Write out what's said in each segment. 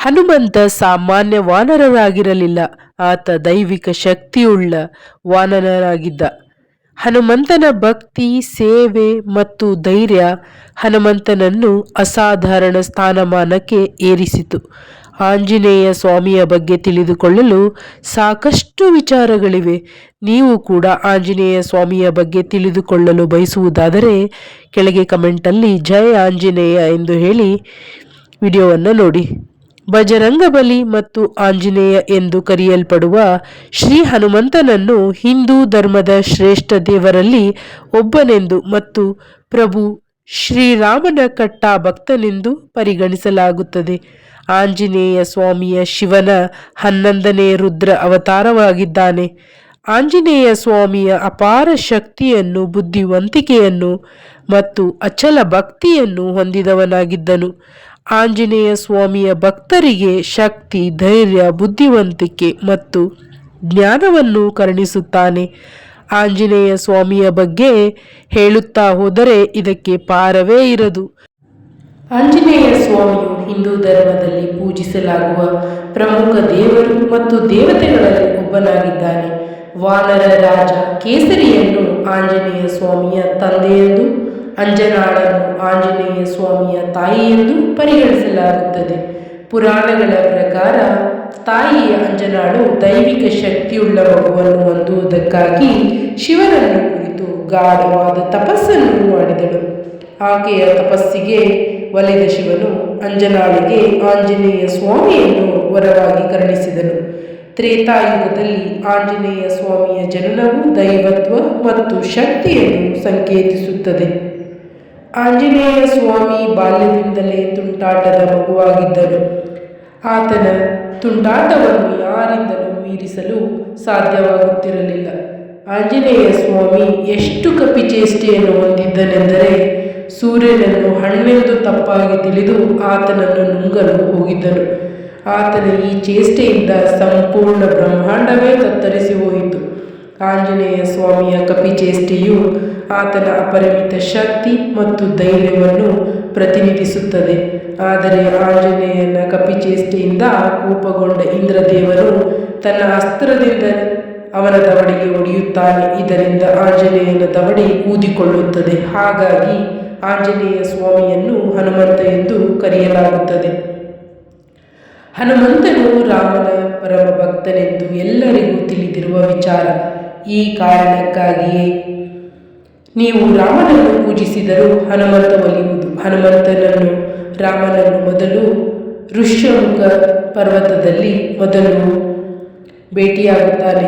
ಹನುಮಂತ ಸಾಮಾನ್ಯ ವಾನರರಾಗಿರಲಿಲ್ಲ. ಆತ ದೈವಿಕ ಶಕ್ತಿಯುಳ್ಳ ವಾನರನಾಗಿದ್ದ. ಹನುಮಂತನ ಭಕ್ತಿ, ಸೇವೆ ಮತ್ತು ಧೈರ್ಯ ಹನುಮಂತನನ್ನು ಅಸಾಧಾರಣ ಸ್ಥಾನಮಾನಕ್ಕೆ ಏರಿಸಿತು. ಆಂಜನೇಯ ಸ್ವಾಮಿಯ ಬಗ್ಗೆ ತಿಳಿದುಕೊಳ್ಳಲು ಸಾಕಷ್ಟು ವಿಚಾರಗಳಿವೆ. ನೀವು ಕೂಡ ಆಂಜನೇಯ ಸ್ವಾಮಿಯ ಬಗ್ಗೆ ತಿಳಿದುಕೊಳ್ಳಲು ಬಯಸುವುದಾದರೆ ಕೆಳಗೆ ಕಮೆಂಟಲ್ಲಿ ಜೈ ಆಂಜನೇಯ ಎಂದು ಹೇಳಿ ವಿಡಿಯೋವನ್ನು ನೋಡಿ. ಬಜರಂಗಬಲಿ ಮತ್ತು ಆಂಜನೇಯ ಎಂದು ಕರೆಯಲ್ಪಡುವ ಶ್ರೀ ಹನುಮಂತನನ್ನು ಹಿಂದೂ ಧರ್ಮದ ಶ್ರೇಷ್ಠ ದೇವರಲ್ಲಿ ಒಬ್ಬನೆಂದು ಮತ್ತು ಪ್ರಭು ಶ್ರೀರಾಮನ ಕಟ್ಟ ಭಕ್ತನೆಂದು ಪರಿಗಣಿಸಲಾಗುತ್ತದೆ. ಆಂಜನೇಯ ಸ್ವಾಮಿಯ ಶಿವನ 11ನೇ ರುದ್ರ ಅವತಾರವಾಗಿದ್ದಾನೆ. ಆಂಜನೇಯ ಸ್ವಾಮಿಯ ಅಪಾರ ಶಕ್ತಿಯನ್ನು, ಬುದ್ಧಿವಂತಿಕೆಯನ್ನು ಮತ್ತು ಅಚಲ ಭಕ್ತಿಯನ್ನು ಹೊಂದಿದವನಾಗಿದ್ದನು. ಆಂಜನೇಯ ಸ್ವಾಮಿಯ ಭಕ್ತರಿಗೆ ಶಕ್ತಿ, ಧೈರ್ಯ, ಬುದ್ಧಿವಂತಿಕೆ ಮತ್ತು ಜ್ಞಾನವನ್ನು ಕರುಣಿಸುತ್ತಾನೆ. ಆಂಜನೇಯ ಸ್ವಾಮಿಯ ಬಗ್ಗೆ ಹೇಳುತ್ತಾ ಹೋದರೆ ಇದಕ್ಕೆ ಪಾರವೇ ಇರದು. ಆಂಜನೇಯ ಸ್ವಾಮಿಯು ಹಿಂದೂ ಧರ್ಮದಲ್ಲಿ ಪೂಜಿಸಲಾಗುವ ಪ್ರಮುಖ ದೇವರು ಮತ್ತು ದೇವತೆಗಳಲ್ಲಿ ಒಬ್ಬನಾಗಿದ್ದಾನೆ. ವಾನರ ರಾಜ ಕೇಸರಿಯನ್ನು ಆಂಜನೇಯ ಸ್ವಾಮಿಯ ತಂದೆಯೆಂದು, ಅಂಜನಾಳನ್ನು ಆಂಜನೇಯ ಸ್ವಾಮಿಯ ತಾಯಿಯೆಂದು ಪರಿಗಣಿಸಲಾಗುತ್ತದೆ. ಪುರಾಣಗಳ ಪ್ರಕಾರ ತಾಯಿಯ ಅಂಜನಾಳು ದೈವಿಕ ಶಕ್ತಿಯುಳ್ಳ ಮಗುವನ್ನು ಹೊಂದುವುದಕ್ಕಾಗಿ ಶಿವನನ್ನು ಕುರಿತು ಗಾಢವಾದ ತಪಸ್ಸನ್ನು ಮಾಡಿದಳು. ಆಕೆಯ ತಪಸ್ಸಿಗೆ ಒಲಿದ ಶಿವನು ಅಂಜನಾಳಿಗೆ ಆಂಜನೇಯ ಸ್ವಾಮಿಯನ್ನು ವರವಾಗಿ ಕರುಣಿಸಿದನು. ತ್ರೇತಾಯುಗದಲ್ಲಿ ಆಂಜನೇಯ ಸ್ವಾಮಿಯ ಜನನವು ದೈವತ್ವ ಮತ್ತು ಶಕ್ತಿಯನ್ನು ಸಂಕೇತಿಸುತ್ತದೆ. ಆಂಜನೇಯ ಸ್ವಾಮಿ ಬಾಲ್ಯದಿಂದಲೇ ತುಂಟಾಟದ ಮಗುವಾಗಿದ್ದನು. ಆತನ ತುಂಟಾಟವನ್ನು ಯಾರಿಂದಲೂ ಮೀರಿಸಲು ಸಾಧ್ಯವಾಗುತ್ತಿರಲಿಲ್ಲ. ಆಂಜನೇಯ ಸ್ವಾಮಿ ಎಷ್ಟು ಕಪಿಚೇಷ್ಟೆಯನ್ನು ಹೊಂದಿದ್ದನೆಂದರೆ ಸೂರ್ಯನನ್ನು ಹಣ್ಣೆಂದು ತಪ್ಪಾಗಿ ತಿಳಿದು ಆತನನ್ನು ನುಂಗಲು ಹೋಗಿದ್ದನು. ಆತನ ಈ ಚೇಷ್ಟೆಯಿಂದ ಸಂಪೂರ್ಣ ಬ್ರಹ್ಮಾಂಡವೇ ತತ್ತರಿಸಿ ಹೋಯಿತು. ಆಂಜನೇಯ ಸ್ವಾಮಿಯ ಕಪಿಚೇಷ್ಟೆಯು ಆತನ ಅಪರಿಮಿತ ಶಕ್ತಿ ಮತ್ತು ಧೈರ್ಯವನ್ನು ಪ್ರತಿನಿಧಿಸುತ್ತದೆ. ಆದರೆ ಆಂಜನೇಯನ ಕಪಿಚೇಷ್ಟೆಯಿಂದ ಕೋಪಗೊಂಡ ಇಂದ್ರದೇವನು ತನ್ನ ಅಸ್ತ್ರದಿಂದ ಅವನ ದವಡಿಗೆ ಹೊಡೆಯುತ್ತಾನೆ. ಇದರಿಂದ ಆಂಜನೇಯನ ದವಡಿ ಊದಿಕೊಳ್ಳುತ್ತದೆ. ಹಾಗಾಗಿ ಆಂಜನೇಯ ಸ್ವಾಮಿಯನ್ನು ಹನುಮಂತ ಎಂದು ಕರೆಯಲಾಗುತ್ತದೆ. ಹನುಮಂತನು ರಾಮನ ಪರಮ ಭಕ್ತನೆಂದು ಎಲ್ಲರಿಗೂ ತಿಳಿದಿರುವ ವಿಚಾರ. ಈ ಕಾರಣಕ್ಕಾಗಿಯೇ ನೀವು ರಾಮನನ್ನು ಪೂಜಿಸಿದರೂ ಹನುಮಂತ ಒಲಿಯುವುದು. ಹನುಮಂತನನ್ನು ರಾಮನನ್ನು ಮೊದಲು ಋಷ್ಯಮುಖ ಪರ್ವತದಲ್ಲಿ ಮೊದಲು ಭೇಟಿಯಾಗುತ್ತಾನೆ.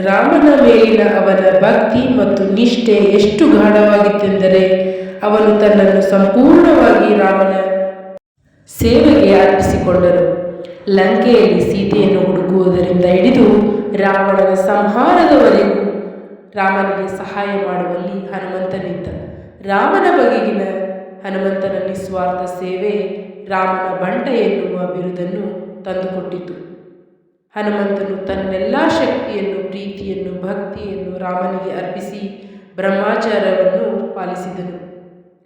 ರಾಮನ ಮೇಲಿನ ಅವನ ಭಕ್ತಿ ಮತ್ತು ನಿಷ್ಠೆ ಎಷ್ಟು ಗಾಢವಾಗಿತ್ತೆಂದರೆ ಅವನು ತನ್ನನ್ನು ಸಂಪೂರ್ಣವಾಗಿ ರಾಮನ ಸೇವೆಗೆ ಅರ್ಪಿಸಿಕೊಂಡನು. ಲಂಕೆಯಲ್ಲಿ ಸೀತೆಯನ್ನು ಹುಡುಕುವುದರಿಂದ ಹಿಡಿದು ರಾವಣನ ಸಂಹಾರದವರೆಗೂ ರಾಮನಿಗೆ ಸಹಾಯ ಮಾಡುವಲ್ಲಿ ಹನುಮಂತನಿದ್ದ. ರಾಮನ ಬಗೆಗಿನ ಹನುಮಂತನ ನಿಸ್ವಾರ್ಥ ಸೇವೆ ರಾಮನ ಬಂಟ ಎನ್ನುವ ಬಿರುದನ್ನು ತಂದುಕೊಟ್ಟಿತು. ಹನುಮಂತನು ತನ್ನೆಲ್ಲ ಶಕ್ತಿಯನ್ನು, ಪ್ರೀತಿಯನ್ನು, ಭಕ್ತಿಯನ್ನು ರಾಮನಿಗೆ ಅರ್ಪಿಸಿ ಬ್ರಹ್ಮಚರ್ಯವನ್ನು ಪಾಲಿಸಿದನು.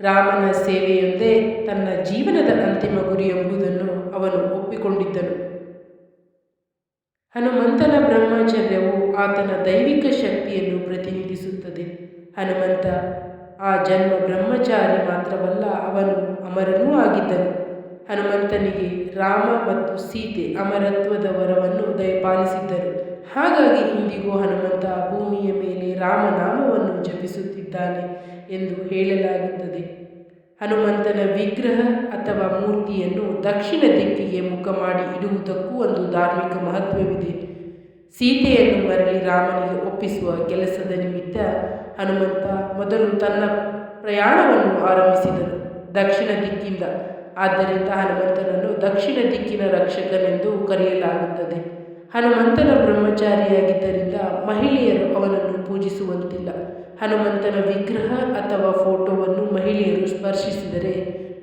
ರಾಮನ ಸೇವೆಯೊಂದೇ ತನ್ನ ಜೀವನದ ಅಂತಿಮ ಗುರಿ ಎಂಬುದನ್ನು ಅವನು ಒಪ್ಪಿಕೊಂಡಿದ್ದನು. ಹನುಮಂತನ ಬ್ರಹ್ಮಚರ್ಯವು ಆತನ ದೈವಿಕ ಶಕ್ತಿಯನ್ನು ಪ್ರತಿನಿಧಿಸುತ್ತದೆ. ಹನುಮಂತ ಆ ಜನ್ಮ ಬ್ರಹ್ಮಚಾರಿ ಮಾತ್ರವಲ್ಲ, ಅವನು ಅಮರನೂ ಆಗಿದ್ದನು. ಹನುಮಂತನಿಗೆ ರಾಮ ಮತ್ತು ಸೀತೆ ಅಮರತ್ವದ ವರವನ್ನು ದಯಪಾಲಿಸಿದ್ದರು. ಹಾಗಾಗಿ ಇಂದಿಗೂ ಹನುಮಂತ ಭೂಮಿಯ ಮೇಲೆ ರಾಮನಾಮವನ್ನು ಜಪಿಸುತ್ತಿದ್ದಾನೆ ಎಂದು ಹೇಳಲಾಗುತ್ತದೆ. ಹನುಮಂತನ ವಿಗ್ರಹ ಅಥವಾ ಮೂರ್ತಿಯನ್ನು ದಕ್ಷಿಣ ದಿಕ್ಕಿಗೆ ಮುಖ ಮಾಡಿ ಇಡುವುದಕ್ಕೂ ಒಂದು ಧಾರ್ಮಿಕ ಮಹತ್ವವಿದೆ. ಸೀತೆಯನ್ನು ಮರಳಿ ರಾಮನಿಗೆ ಒಪ್ಪಿಸುವ ಕೆಲಸದ ನಿಮಿತ್ತ ಹನುಮಂತ ಮೊದಲು ತನ್ನ ಪ್ರಯಾಣವನ್ನು ಆರಂಭಿಸಿದನು ದಕ್ಷಿಣ ದಿಕ್ಕಿಂದ. ಆದ್ದರಿಂದ ಹನುಮಂತನನ್ನು ದಕ್ಷಿಣ ದಿಕ್ಕಿನ ರಕ್ಷಕನೆಂದು ಕರೆಯಲಾಗುತ್ತದೆ. ಹನುಮಂತನ ಬ್ರಹ್ಮಚಾರಿಯಾಗಿದ್ದರಿಂದ ಮಹಿಳೆಯರು ಅವನನ್ನು ಪೂಜಿಸುವಂತಿಲ್ಲ. ಹನುಮಂತನ ವಿಗ್ರಹ ಅಥವಾ ಫೋಟೋವನ್ನು ಮಹಿಳೆಯರು ಸ್ಪರ್ಶಿಸಿದರೆ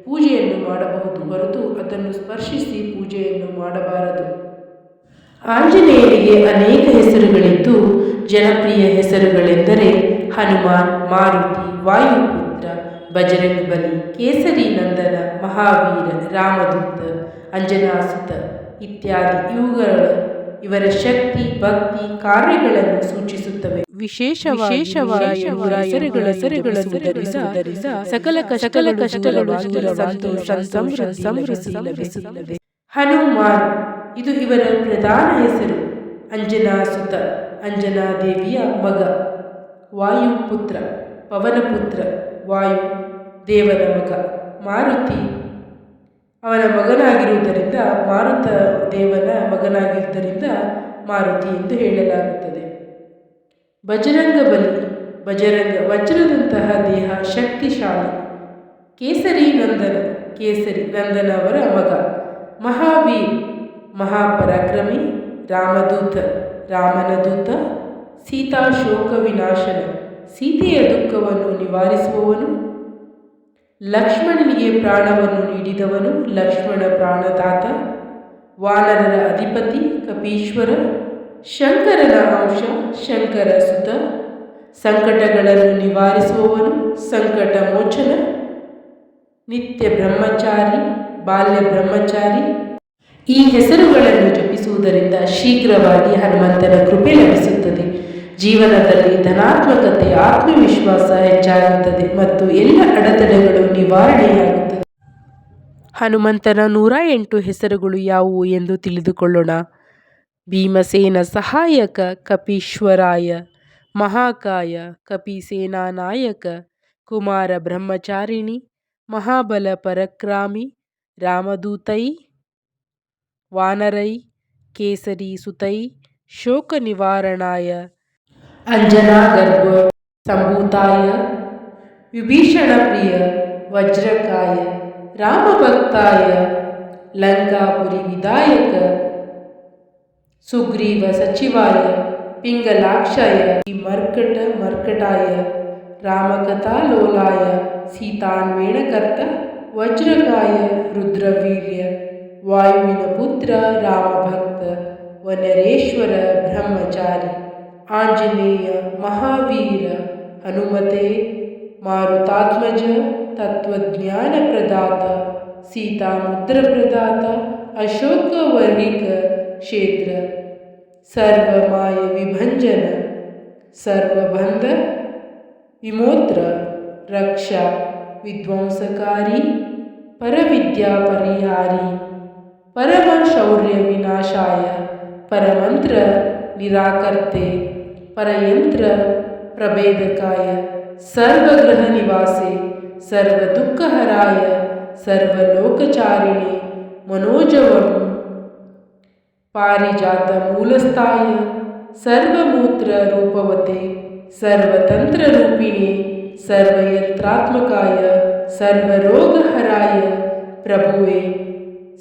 ಪೂಜೆಯನ್ನು ಮಾಡಬಹುದು ಹೊರತು ಅದನ್ನು ಸ್ಪರ್ಶಿಸಿ ಪೂಜೆಯನ್ನು ಮಾಡಬಾರದು. ಆಂಜನೇಯನಿಗೆ ಅನೇಕ ಹೆಸರುಗಳಿದ್ದು ಜನಪ್ರಿಯ ಹೆಸರುಗಳೆಂದರೆ ಹನುಮಾನ್, ಮಾರುತಿ, ವಾಯುಪುತ್ರ, ಬಜರಂಗಬಲಿ, ಕೇಸರಿ ನಂದನ, ಮಹಾವೀರ, ರಾಮದೂತ, ಅಂಜನಾಸುತ ಇತ್ಯಾದಿ ಇವರ ಶಕ್ತಿ ಭಕ್ತಿ ಕಾರ್ಯಗಳನ್ನು ಸೂಚಿಸುತ್ತವೆ. ವಿಶೇಷವಾಗಿ ಸಕಲ ಕಷ್ಟಗಳು ಸಮೃದ್ಧಿ. ಹನುಮಾನ್ ಇದು ಇವರ ಪ್ರಧಾನ ಹೆಸರು. ಅಂಜನಾಸುತ ಅಂಜನಾದೇವಿಯ ಮಗ, ವಾಯುಪುತ್ರ ಪವನಪುತ್ರ ವಾಯು ದೇವನ ಮಗ. ಮಾರುತಿ ಅವನ ಮಗನಾಗಿರುವುದರಿಂದ ಮಾರುತ ದೇವನ ಮಗನಾಗಿರುವುದರಿಂದ ಮಾರುತಿ ಎಂದು ಹೇಳಲಾಗುತ್ತದೆ. ಬಜರಂಗ ಬಲಿ ಬಜರಂಗ ವಜ್ರದಂತಹ ದೇಹ, ಶಕ್ತಿಶಾಲಿ. ಕೇಸರಿ ನಂದನ ಅವರ ಮಗ. ಮಹಾವೀರ್ ಮಹಾಪರಾಕ್ರಮಿ, ರಾಮದೂತ ರಾಮನ ದೂತ, ಸೀತಾ ಶೋಕ ವಿನಾಶನ ಸೀತೆಯ ದುಃಖವನ್ನು ನಿವಾರಿಸುವವನು, ಲಕ್ಷ್ಮಣನಿಗೆ ಪ್ರಾಣವನ್ನು ನೀಡಿದವನು, ಲಕ್ಷ್ಮಣ ಪ್ರಾಣದಾತ, ವಾನರರ ಅಧಿಪತಿ, ಕಪೀಶ್ವರ, ಶಂಕರನ ಅಂಶ, ಶಂಕರ ಸುತ, ಸಂಕಟಗಳನ್ನು ನಿವಾರಿಸುವವನು, ಸಂಕಟ ಮೋಚನ, ನಿತ್ಯ ಬ್ರಹ್ಮಚಾರಿ, ಬಾಲ್ಯ ಬ್ರಹ್ಮಚಾರಿ. ಈ ಹೆಸರುಗಳನ್ನು ಜಪಿಸುವುದರಿಂದ ಶೀಘ್ರವಾಗಿ ಹನುಮಂತನ ಕೃಪೆ ಲಭಿಸುತ್ತದೆ. ಜೀವನದಲ್ಲಿ ಧನಾತ್ಮಕತೆ, ಆತ್ಮವಿಶ್ವಾಸ ಹೆಚ್ಚಾಗುತ್ತದೆ ಮತ್ತು ಎಲ್ಲ ಅಡೆತಡೆಗಳು ನಿವಾರಣೆಯಾಗುತ್ತದೆ. ಹನುಮಂತನ 108 ಹೆಸರುಗಳು ಯಾವುವು ಎಂದು ತಿಳಿದುಕೊಳ್ಳೋಣ. ಭೀಮಸೇನ ಸಹಾಯಕ, ಕಪೀಶ್ವರಾಯ, ಮಹಾಕಾಯ, ಕಪಿಸೇನಾನಾಯಕ, ಕುಮಾರ ಬ್ರಹ್ಮಚಾರಿಣಿ, ಮಹಾಬಲ ಪರಕ್ರಾಮಿ, ರಾಮದೂತೈ, ವಾನರೈ, ಕೇಸರಿ ಸುತೈ, ಶೋಕ ನಿವಾರಣಾಯ, ಅಂಜನಾಗರ್ಭ ಸಂಭೂತಾಯ, ವಿಭೀಷಣ ಪ್ರಿಯ, ವಜ್ರಕಾಯ, ರಾಮಭಕ್ತಾಯ, ಲಂಕಾಪುರಿ ವಿದಾಯಕ, ಸುಗ್ರೀವ ಸಚಿವಾಯ, ಪಿಂಗಲಾಕ್ಷಾಯ, ಮರ್ಕಟಾಯ, ರಾಮಕಥಾಲೋಲಾಯ, ಸೀತಾನ್ವೇಷಣಕರ್ತ, ವಜ್ರಕಾಯ, ರುದ್ರವೀರ್ಯ, ವಾಯುವಿನ ಪುತ್ರ, ರಾಮಭಕ್ತ, ವನರೇಶ್ವರ, ಬ್ರಹ್ಮಚಾರಿ, ಆಂಜನೇಯ, ಮಹಾವೀರ, ಹನುಮತೆ, ಮಾರುತಾತ್ಮಜ, ತತ್ವಜ್ಞಾನ ಪ್ರದಾತ, ಸೀತಾಮುದ್ರ ಪ್ರದಾತ, ಅಶೋಕವರ್ಣಿಕ ಕ್ಷೇತ್ರ, ಸರ್ವಮಾಯ ವಿಭಂಜನ, ಸರ್ವಬಂಧ ವಿಮೋತ್ರ, ರಕ್ಷಾ ವಿಧ್ವಂಸಕಾರಿ, ಪರವಿದ್ಯಾ ಪರಿಹಾರಿ, ಪರಮ ಶೌರ್ಯ ವಿನಾಶಾಯ, ಪರಮಂತ್ರ ನಿರಾಕರ್ತೆ, ಪರಯಂತ್ರ ಪ್ರಭೇದಕಾಯ, ಸರ್ವಗ್ರಹ ನಿವಾಸೆ, ಸರ್ವದುಃಖಹರಾಯ, ಸರ್ವಲೋಕಚಾರಿಣೆ, ಮನೋಜವಂ ಪಾರಿಜಾತ ಮೂಲಸ್ಥಾಯ, ಸರ್ವಮೂತ್ರ ರೂಪವತೆ, ಸರ್ವತಂತ್ರ ರೂಪಿಣೆ, ಸರ್ವಯಂತ್ರಾತ್ಮಕಾಯ, ಸರ್ವರೋಗಹರಾಯ ಪ್ರಭುವೆ,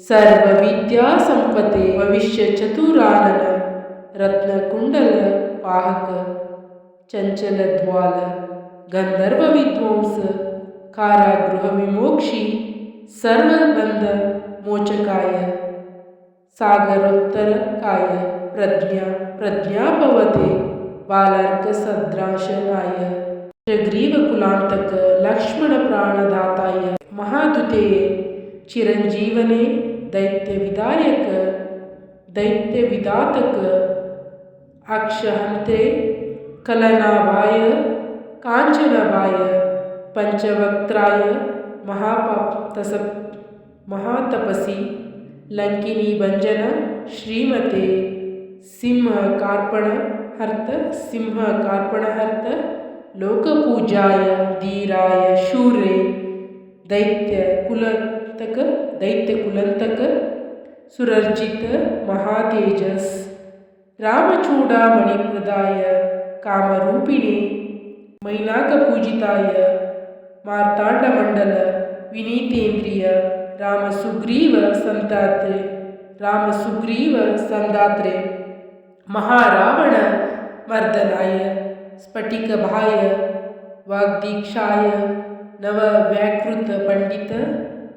ಸರ್ವವಿದ್ಯಾ ಸಂಪತೆ, ಭವಿಷ್ಯ ಚತುರಾನನ, ರತ್ನಕುಂಡಲ ವಾಹಕ, ಚಂಚಲದ್ವಾಲ, ಗಂಧರ್ವ ವಿಧ್ವಂಸ, ಕಾರಾಗೃಹ ವಿಮೋಕ್ಷಿ, ಸರ್ವಬಂಧ ಮೋಚಕಾಯ, ಸಾಗರೋತ್ತರಕಾಯ, ಪ್ರಜ್ಞಾಪವತೆ, ಬಾಲಾರ್ಕ ಸದ್ರಾಶನಾಯ, ಗ್ರೀವ ಕುಲಾಂತಕ, ಲಕ್ಷ್ಮಣ ಪ್ರಾಣದಾತಾಯ, ಮಹಾದುತೆಯೇ, ಚಿರಂಜೀವನೇ, ದೈತ್ಯ ವಿಧಾತಕ, ಅಕ್ಷಹಂತೆ, ಕಲನಾಭಾಯ, ಕಾಂಚನಭಾಯ, ಪಂಚವಕ್ತ್ರಾಯ, ಮಹಾತಪಸಿ, ಲಂಕಿನಿ ಭಂಜನ, ಶ್ರೀಮತೆ, ಸಿಂಹಕಾರ್ಪಣಹರ್ತ, ಲೋಕಪೂಜಾಯ, ಧೀರಾಯ, ಶೂರೆ, ದೈತ್ಯ ಕುಲಂತಕ, ಸುರರ್ಜಿತ, ಮಹಾತೇಜಸ್, ರಾಮಚೂಡಾಮಣಿಪ್ರದಾಯ, ಕಾಮರೂಪಿಣಿ, ಮೈನಾಕಪೂಜಿತಾಯ, ಮಾರ್ತಾಂಡಮಂಡಲ, ವಿನೀತೇಂದ್ರಿಯ, ರಾಮಸುಗ್ರೀವ ಸಂದಾತ್ರೆ, ಮಹಾರಾವಣ ಮರ್ದನಾಯ, ಸ್ಫಟಿಕಭಾಯ, ವಾಗ್ದೀಕ್ಷಾಯ, ನವವ್ಯಾಕೃತ ಪಂಡಿತ,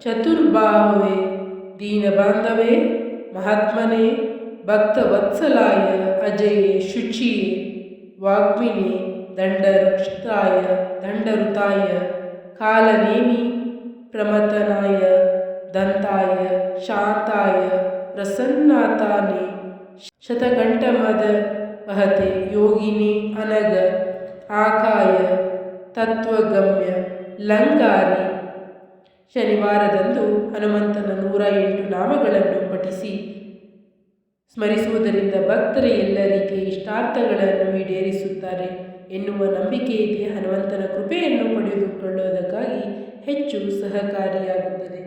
ಚತುರ್ಬಾಹವೆ, ದೀನಬಾಂಧವೆ, ಮಹಾತ್ಮನೆ, ಭಕ್ತವತ್ಸಲಾಯ, ಅಜಯೇ, ಶುಚಿಯೇ, ವಾಗ್ಮಿನೇ, ದಂಡರುತಾಯ, ಕಾಲನೇಮಿ, ಪ್ರಮಥನಾಯ, ದಂತಾಯ ಶಾಂತಾಯ ಪ್ರಸನ್ನಾತಾನೆ ಶತಕಂಠಮದ ವಹತೆ ಯೋಗಿನಿ ಅನಗ ಆಕಾಯ ತತ್ವಗಮ್ಯ ಲಂಕಾರಿ. ಶನಿವಾರದಂದು ಹನುಮಂತನ 108 ನಾಮಗಳನ್ನು ಪಠಿಸಿ ಸ್ಮರಿಸುವುದರಿಂದ ಭಕ್ತರ ಎಲ್ಲ ರೀತಿಯ ಇಷ್ಟಾರ್ಥಗಳನ್ನು ಈಡೇರಿಸುತ್ತಾರೆ ಎನ್ನುವ ನಂಬಿಕೆ ಇದೆ. ಹನುಮಂತನ ಕೃಪೆಯನ್ನು ಪಡೆದುಕೊಳ್ಳುವುದಕ್ಕಾಗಿ ಹೆಚ್ಚು ಸಹಕಾರಿಯಾಗುತ್ತದೆ.